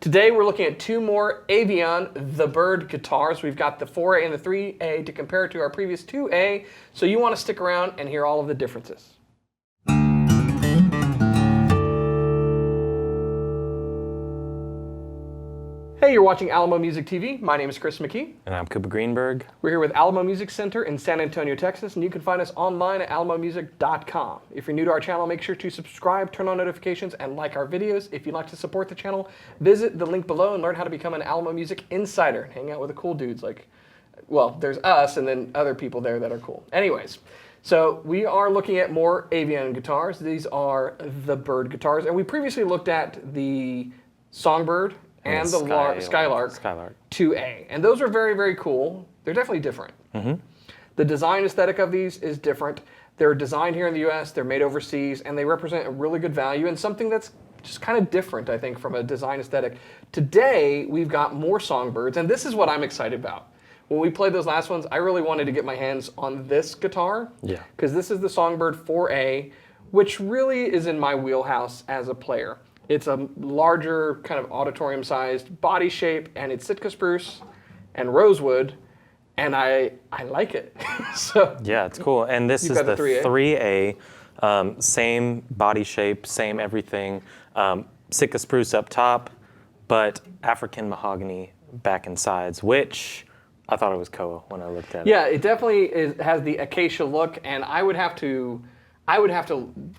Today we're looking at two more Avian, the Bird guitars. We've got the 4A and the 3A to compare to our previous 2A, so you want to stick around and hear all of the differences. Hey, you're watching Alamo Music TV. My name is Chris McKee. And I'm Cooper Greenberg. We're here with Alamo Music Center in San Antonio, Texas, and you can find us online at alamomusic.com. If you're new to our channel, make sure to subscribe, turn on notifications, and like our videos. If you'd like to support the channel, visit the link below and learn how to become an Alamo Music insider. Hang out with the cool dudes like, well, there's us and then other people there that are cool. Anyways, so we are looking at more Avian guitars. These are the Bird guitars, and we previously looked at the Songbird and the Skylark 2A. And those are very, very cool. They're definitely different. Mm-hmm. The design aesthetic of these is different. They're designed here in the US, they're made overseas, and they represent a really good value and something that's just kind of different, I think, from a design aesthetic. Today, we've got more Songbirds, and this is what I'm excited about. When we played those last ones, I really wanted to get my hands on this guitar. Yeah. Because this is the Songbird 4A, which really is in my wheelhouse as a player. It's a larger, kind of auditorium-sized body shape, and it's Sitka spruce and rosewood, and I like it. So yeah, it's cool. And this is the 3A, same body shape, same everything. Sitka spruce up top, but African mahogany back and sides, which I thought it was koa when I looked at it. Yeah, it definitely has the acacia look, and I would have to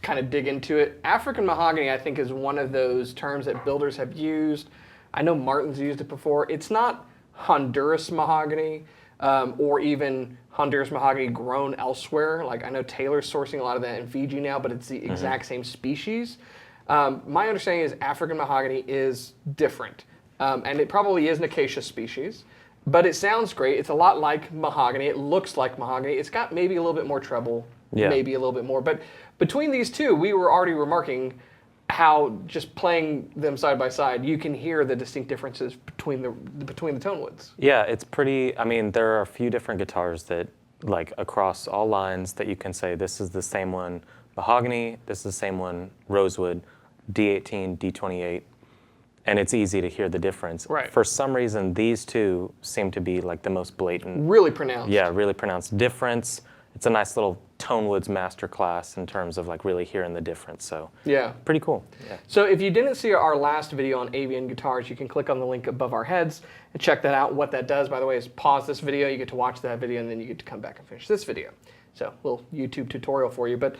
kind of dig into it. African mahogany, I think, is one of those terms that builders have used. I know Martin's used it before. It's not Honduras mahogany or even Honduras mahogany grown elsewhere. Like I know Taylor's sourcing a lot of that in Fiji now, but it's the exact same species. My understanding is African mahogany is different, and it probably is an acacia species. But it sounds great. It's a lot like mahogany. It looks like mahogany. It's got maybe a little bit more treble. Yeah. Maybe a little bit more. But between these two, we were already remarking how just playing them side by side, you can hear the distinct differences between the tone woods. Yeah, it's pretty, I mean, there are a few different guitars that, like, across all lines that you can say, this is the same one mahogany, this is the same one rosewood, D18, D28, and it's easy to hear the difference. Right. For some reason, these two seem to be, like, the most blatant. Really pronounced. Yeah, really pronounced difference. It's a nice little tone woods masterclass in terms of like really hearing the difference. So yeah, pretty cool. Yeah. So if you didn't see our last video on Avian guitars, you can click on the link above our heads and check that out. What that does, by the way, is pause this video. You get to watch that video, and then you get to come back and finish this video. So a little YouTube tutorial for you. But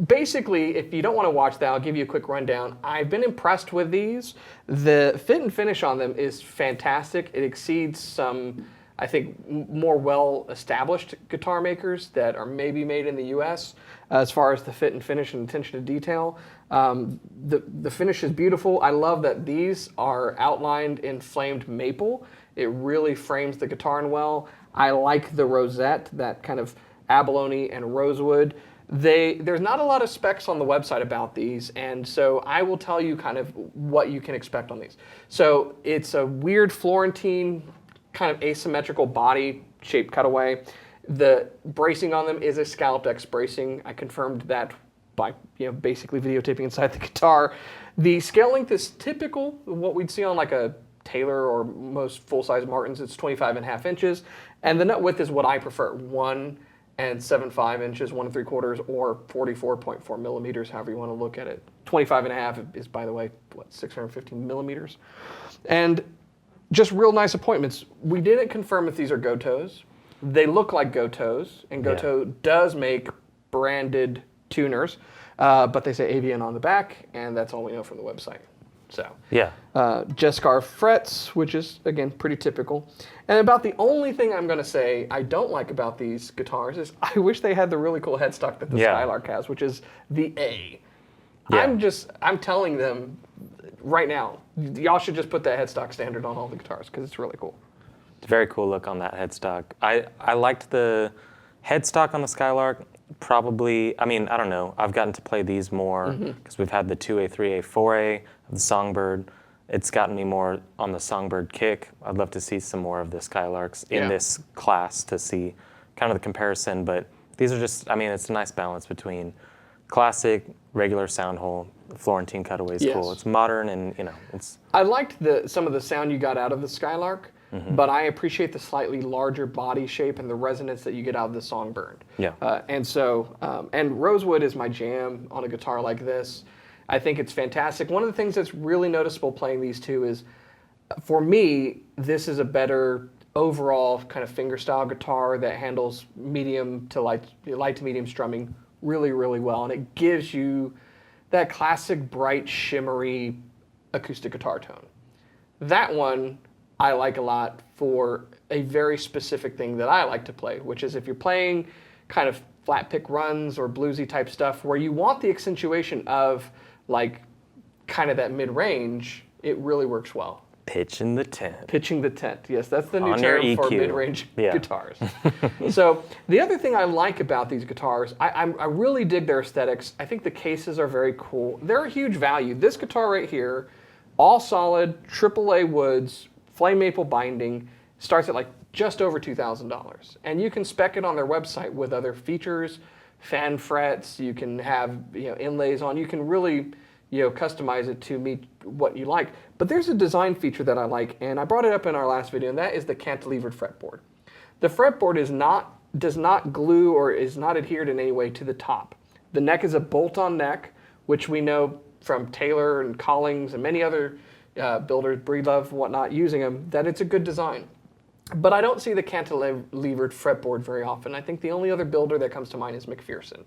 basically, if you don't want to watch that, I'll give you a quick rundown. I've been impressed with these. The fit and finish on them is fantastic. It exceeds some, I think, more well-established guitar makers that are maybe made in the U.S. As far as the fit and finish and attention to detail. The finish is beautiful. I love that these are outlined in flamed maple. It really frames the guitar in well. I like the rosette, that kind of abalone and rosewood. There's not a lot of specs on the website about these, and so I will tell you kind of what you can expect on these. So it's a weird Florentine kind of asymmetrical body shape cutaway. The bracing on them is a scalloped X bracing. I confirmed that by basically videotaping inside the guitar. The scale length is typical of what we'd see on like a Taylor or most full-size Martins. It's 25.5 inches, and the nut width is what I prefer: 1 7/5 inches, 1 3/4, or 44.4 millimeters, however you want to look at it. 25.5 is, by the way, what, 650 millimeters, and just real nice appointments. We didn't confirm if these are Gotoes. They look like Gotoes, and Goto does make branded tuners, but they say Avian on the back, and that's all we know from the website. So yeah, Jescar frets, which is again pretty typical. And about the only thing I'm going to say I don't like about these guitars is I wish they had the really cool headstock that the Skylark has, which is the A. Yeah. I'm telling them right now, y'all should just put that headstock standard on all the guitars because it's really cool. It's a very cool look on that headstock. I liked the headstock on the Skylark. Probably, I mean, I don't know. I've gotten to play these more because we've had the 2A, 3A, 4A of the Songbird. It's gotten me more on the Songbird kick. I'd love to see some more of the Skylarks in this class to see kind of the comparison. But these are just, I mean, it's a nice balance between classic, regular sound hole. Florentine cutaway is cool. It's modern and, it's... I liked some of the sound you got out of the Skylark, but I appreciate the slightly larger body shape and the resonance that you get out of the Songbird. Yeah. And Rosewood is my jam on a guitar like this. I think it's fantastic. One of the things that's really noticeable playing these two is, for me, this is a better overall kind of fingerstyle guitar that handles medium to light to medium strumming really, really well, and it gives you that classic bright, shimmery acoustic guitar tone. That one I like a lot for a very specific thing that I like to play, which is if you're playing kind of flat pick runs or bluesy type stuff where you want the accentuation of like kind of that mid-range, it really works well. Pitching the tent. Pitching the tent. Yes, that's the new On your term for EQ. mid-range guitars. So the other thing I like about these guitars, I really dig their aesthetics. I think the cases are very cool. They're a huge value. This guitar right here, all solid, AAA woods, flame maple binding, starts at like just over $2,000. And you can spec it on their website with other features, fan frets, you can have inlays on, you can really customize it to meet what you like. But there's a design feature that I like, and I brought it up in our last video, and that is the cantilevered fretboard. The fretboard does not glue or is not adhered in any way to the top. The neck is a bolt-on neck, which we know from Taylor and Collings and many other builders, Breedlove, whatnot, using them, that it's a good design. But I don't see the cantilevered fretboard very often. I think the only other builder that comes to mind is McPherson,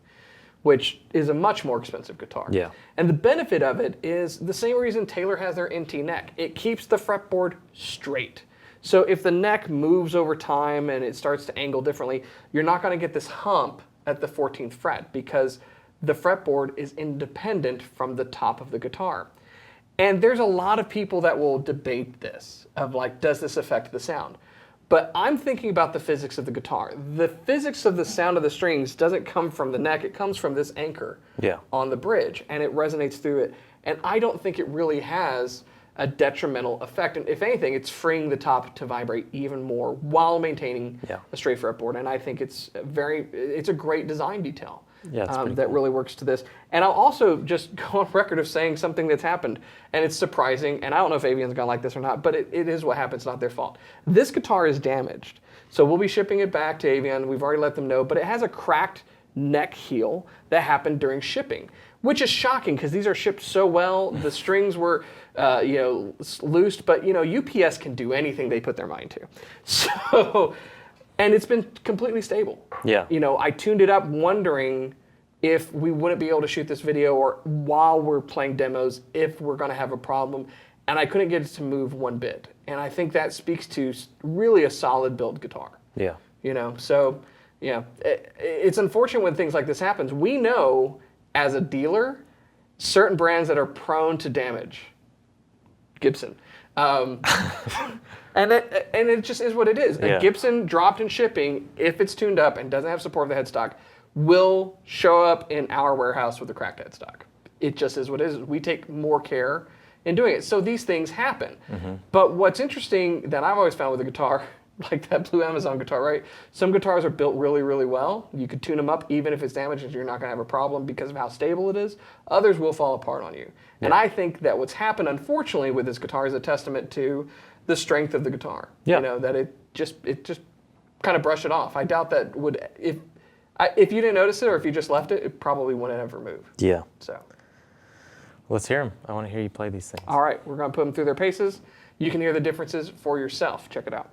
which is a much more expensive guitar. Yeah. And the benefit of it is the same reason Taylor has their NT neck. It keeps the fretboard straight. So if the neck moves over time and it starts to angle differently, you're not going to get this hump at the 14th fret because the fretboard is independent from the top of the guitar. And there's a lot of people that will debate this, of like, does this affect the sound? But I'm thinking about the physics of the guitar. The physics of the sound of the strings doesn't come from the neck, it comes from this anchor on the bridge, and it resonates through it. And I don't think it really has a detrimental effect. And if anything, it's freeing the top to vibrate even more while maintaining a straight fretboard. And I think it's a great design detail. That really works to this. And I'll also just go on record of saying something that's happened, and it's surprising, and I don't know if Avian's gonna like this or not, but it is what happens, not their fault. This guitar is damaged, so we'll be shipping it back to Avian. We've already let them know, but it has a cracked neck heel that happened during shipping, which is shocking because these are shipped so well. The strings were loosed, but UPS can do anything they put their mind to. So. And it's been completely stable. Yeah. I tuned it up wondering if we wouldn't be able to shoot this video, or while we're playing demos, if we're going to have a problem. And I couldn't get it to move one bit. And I think that speaks to really a solid build guitar. Yeah. So it's unfortunate when things like this happens. We know as a dealer certain brands that are prone to damage. Gibson. And it just is what it is. A Gibson dropped in shipping, if it's tuned up and doesn't have support of the headstock, will show up in our warehouse with a cracked headstock. It just is what it is. We take more care in doing it. So these things happen. But what's interesting that I've always found with a guitar, like that blue Amazon guitar, right? Some guitars are built really, really well. You could tune them up even if it's damaged and you're not going to have a problem because of how stable it is. Others will fall apart on you. And I think that what's happened, unfortunately, with this guitar is a testament to the strength of the guitar. That it just kind of brushed it off. I doubt that would, if you didn't notice it or if you just left it, it probably wouldn't ever move. Yeah. So. Let's hear them. I want to hear you play these things. All right, we're going to put them through their paces. You can hear the differences for yourself. Check it out.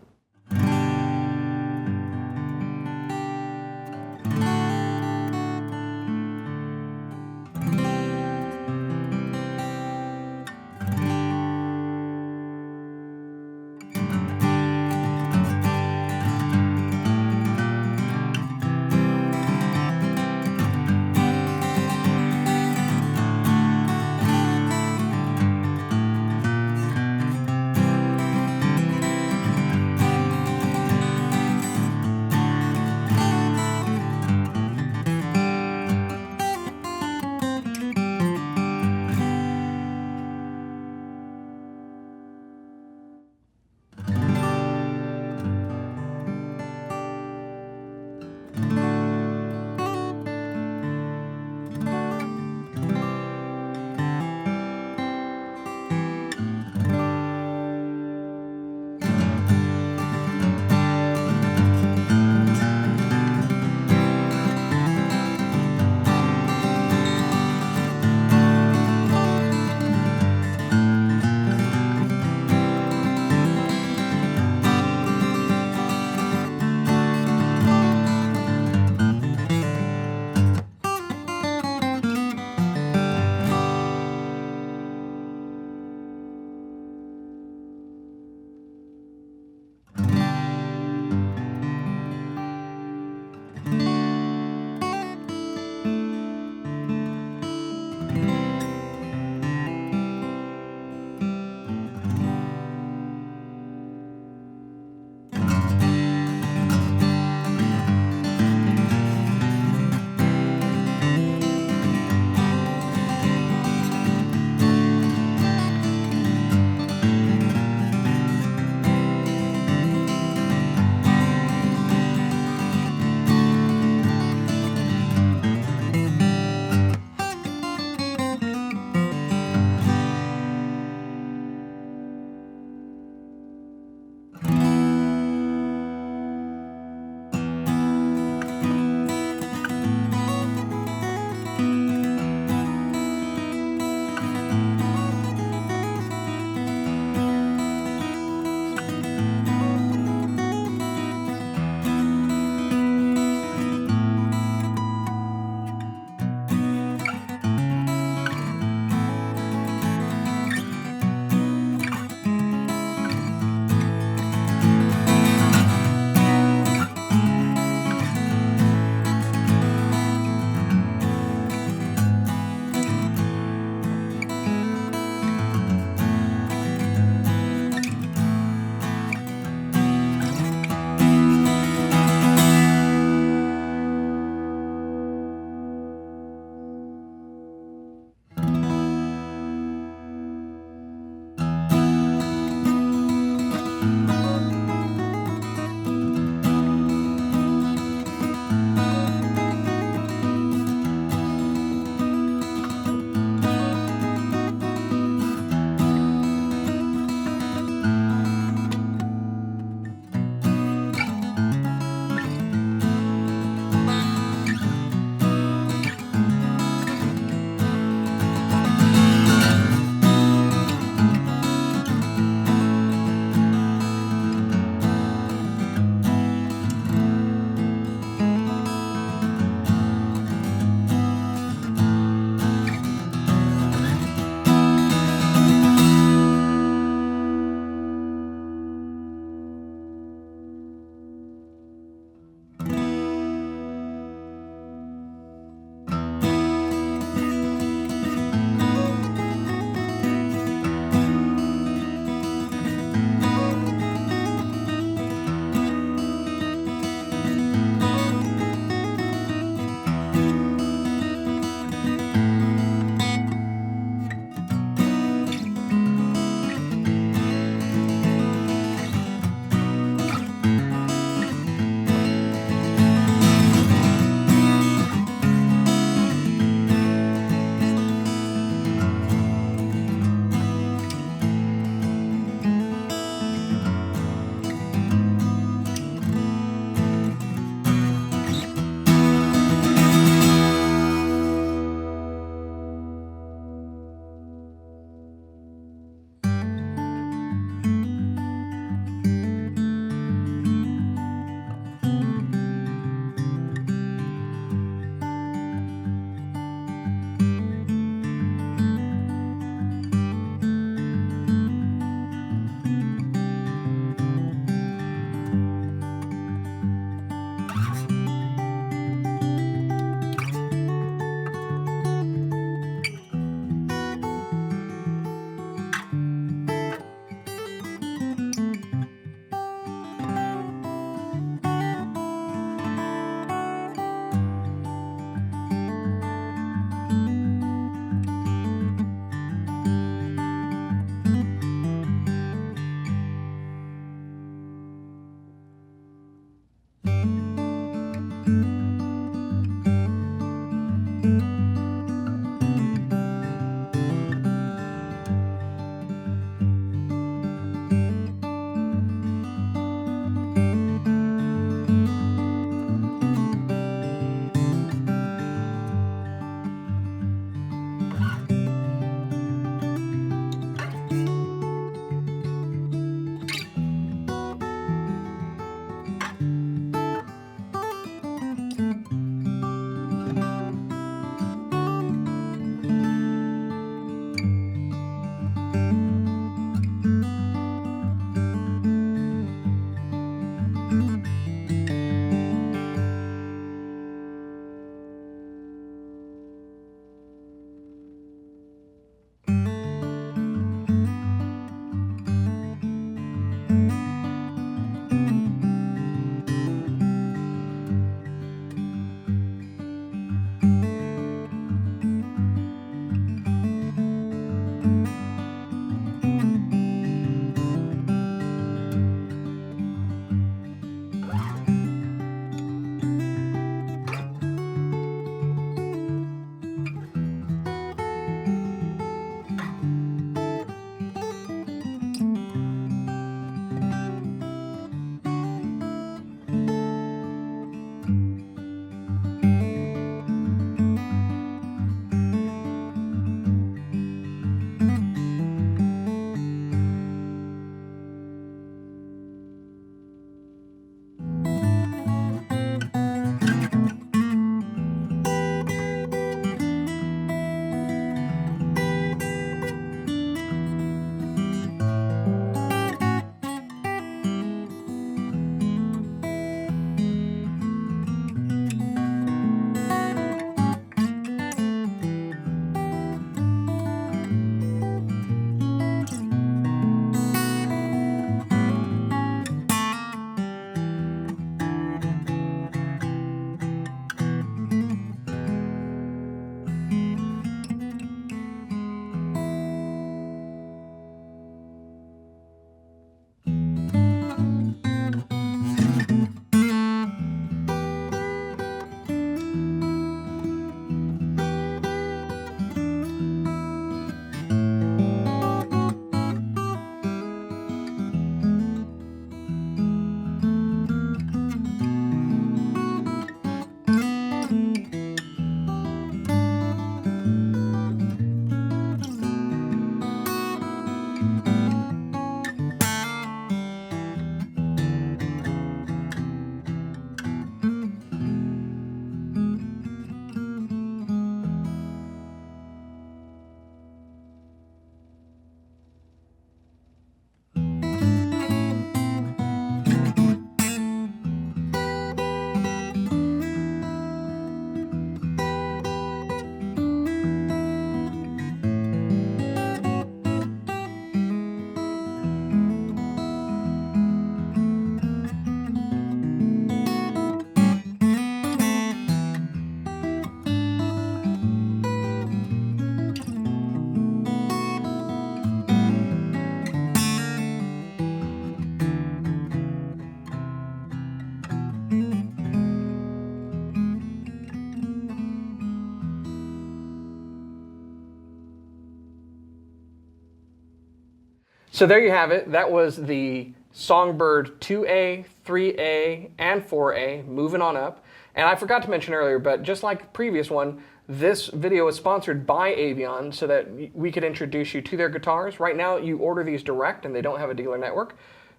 So there you have it. That was the Songbird 2A, 3A, and 4A, moving on up. And I forgot to mention earlier, but just like the previous one, this video is sponsored by Avian so that we could introduce you to their guitars. Right now, you order these direct and they don't have a dealer network.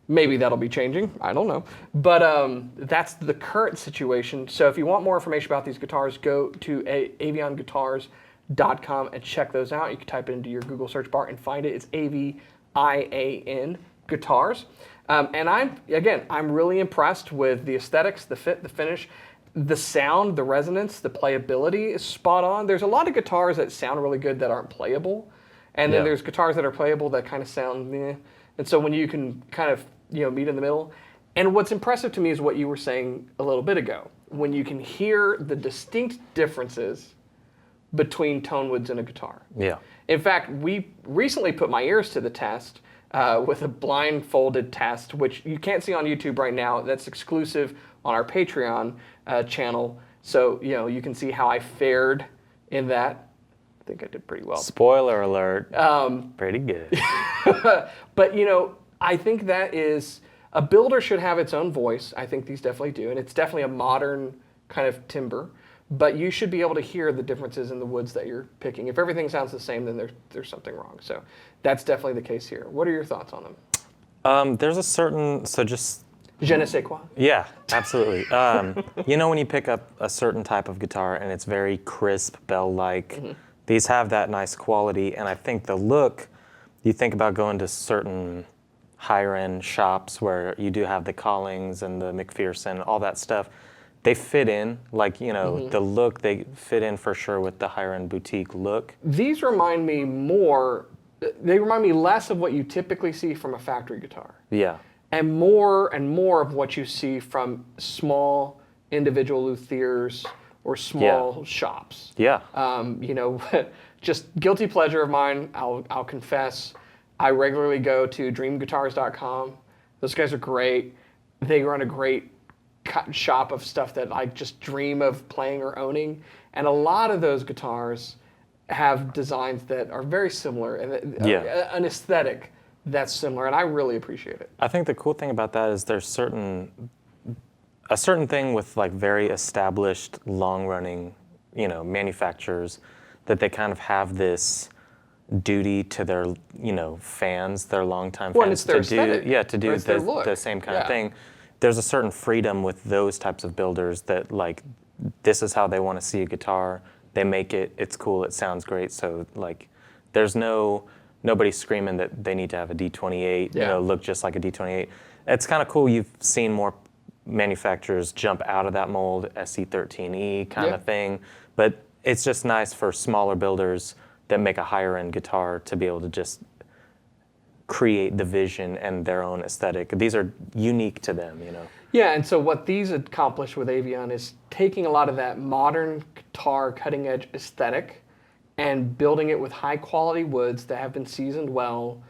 Maybe that'll be changing, I don't know. But that's the current situation. So if you want more information about these guitars, go to avianguitars.com and check those out. You can type it into your Google search bar and find it. It's AVIAN Guitars. And I'm really impressed with the aesthetics, the fit, the finish, the sound, the resonance, the playability is spot on. There's a lot of guitars that sound really good that aren't playable. And then there's guitars that are playable that kind of sound meh. And so when you can kind of, meet in the middle. And what's impressive to me is what you were saying a little bit ago. When you can hear the distinct differences between tone woods in a guitar. Yeah. In fact, we recently put my ears to the test with a blindfolded test, which you can't see on YouTube right now. That's exclusive on our Patreon channel. So, you can see how I fared in that. I think I did pretty well. Spoiler alert. Pretty good. But, I think that is, a builder should have its own voice. I think these definitely do. And it's definitely a modern kind of timbre. But you should be able to hear the differences in the woods that you're picking. If everything sounds the same, then there's something wrong. So that's definitely the case here. What are your thoughts on them? There's a certain, Je ne sais quoi. Yeah, absolutely. When you pick up a certain type of guitar and it's very crisp, bell-like, these have that nice quality. And I think the look, you think about going to certain higher-end shops where you do have the Collings and the McPherson, all that stuff. They fit in, the look, they fit in for sure with the higher-end boutique look. These remind me less of what you typically see from a factory guitar. Yeah. And more of what you see from small individual luthiers or small shops. Yeah. Just guilty pleasure of mine, I'll confess. I regularly go to dreamguitars.com. Those guys are great. They run a great shop of stuff that I just dream of playing or owning. And a lot of those guitars have designs that are very similar and an aesthetic that's similar, and I really appreciate it. I think the cool thing about that is there's a certain thing with very established, long-running, manufacturers that they kind of have this duty to their, fans, their longtime fans, it's their aesthetic. to do the same kind of thing. There's a certain freedom with those types of builders that this is how they want to see a guitar. They make it. It's cool. It sounds great. So there's nobody screaming that they need to have a D28, look just like a D28. It's kind of cool. You've seen more manufacturers jump out of that mold, SE13E kind of thing. But it's just nice for smaller builders that make a higher end guitar to be able to just create the vision and their own aesthetic. These are unique to them, Yeah, and so what these accomplish with Avian is taking a lot of that modern guitar cutting edge aesthetic and building it with high quality woods that have been seasoned well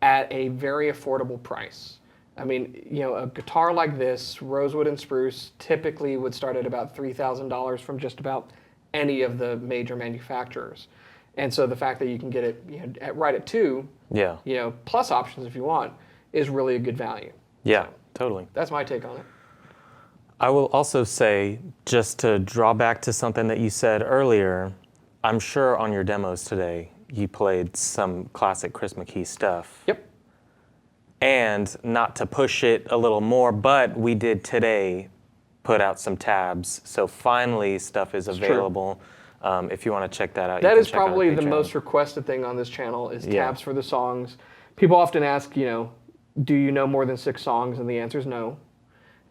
at a very affordable price. I mean, a guitar like this, rosewood and spruce, typically would start at about $3,000 from just about any of the major manufacturers. And so the fact that you can get it right at $2, plus options if you want, is really a good value. Yeah, totally. That's my take on it. I will also say, just to draw back to something that you said earlier, I'm sure on your demos today, you played some classic Chris McKee stuff. Yep. And not to push it a little more, but we did today put out some tabs. So finally stuff is available. If you want to check that out, that is probably the most requested thing on this channel is tabs for the songs. People often ask, do you know more than 6 songs? And the answer is no.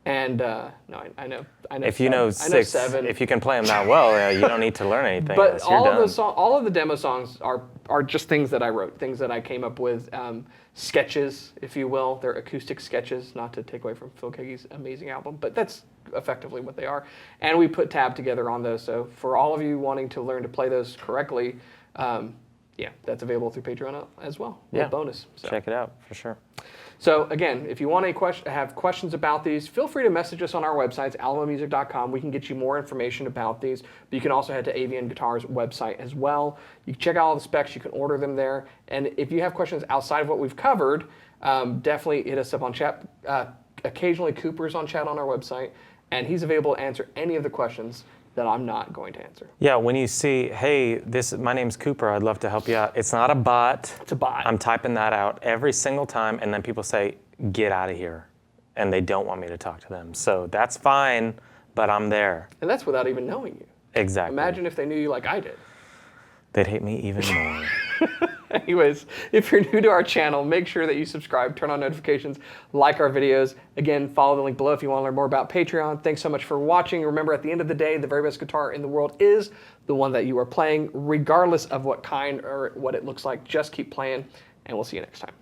And no, I know. If you know 6, 7. If you can play them that well, you don't need to learn anything. But all of the demo songs are just things that I wrote, things that I came up with, sketches, if you will. They're acoustic sketches, not to take away from Phil Keaggy's amazing album, but that's effectively what they are. And we put tab together on those. So for all of you wanting to learn to play those correctly, that's available through Patreon as well. Yeah, bonus. So. Check it out for sure. So again, if you want to have questions about these, feel free to message us on our website, alamomusic.com. We can get you more information about these, but you can also head to Avian Guitar's website as well. You can check out all the specs, you can order them there. And if you have questions outside of what we've covered, definitely hit us up on chat. Occasionally Cooper's on chat on our website, and he's available to answer any of the questions that I'm not going to answer. Yeah, when you see, hey, my name's Cooper, I'd love to help you out. It's not a bot. It's a bot. I'm typing that out every single time, and then people say, get out of here. And they don't want me to talk to them. So that's fine, but I'm there. And that's without even knowing you. Exactly. Imagine if they knew you like I did. They'd hate me even more. Anyways, if you're new to our channel, make sure that you subscribe, turn on notifications, like our videos. Again, follow the link below if you want to learn more about Patreon. Thanks so much for watching. Remember, at the end of the day, the very best guitar in the world is the one that you are playing, regardless of what kind or what it looks like. Just keep playing, and we'll see you next time.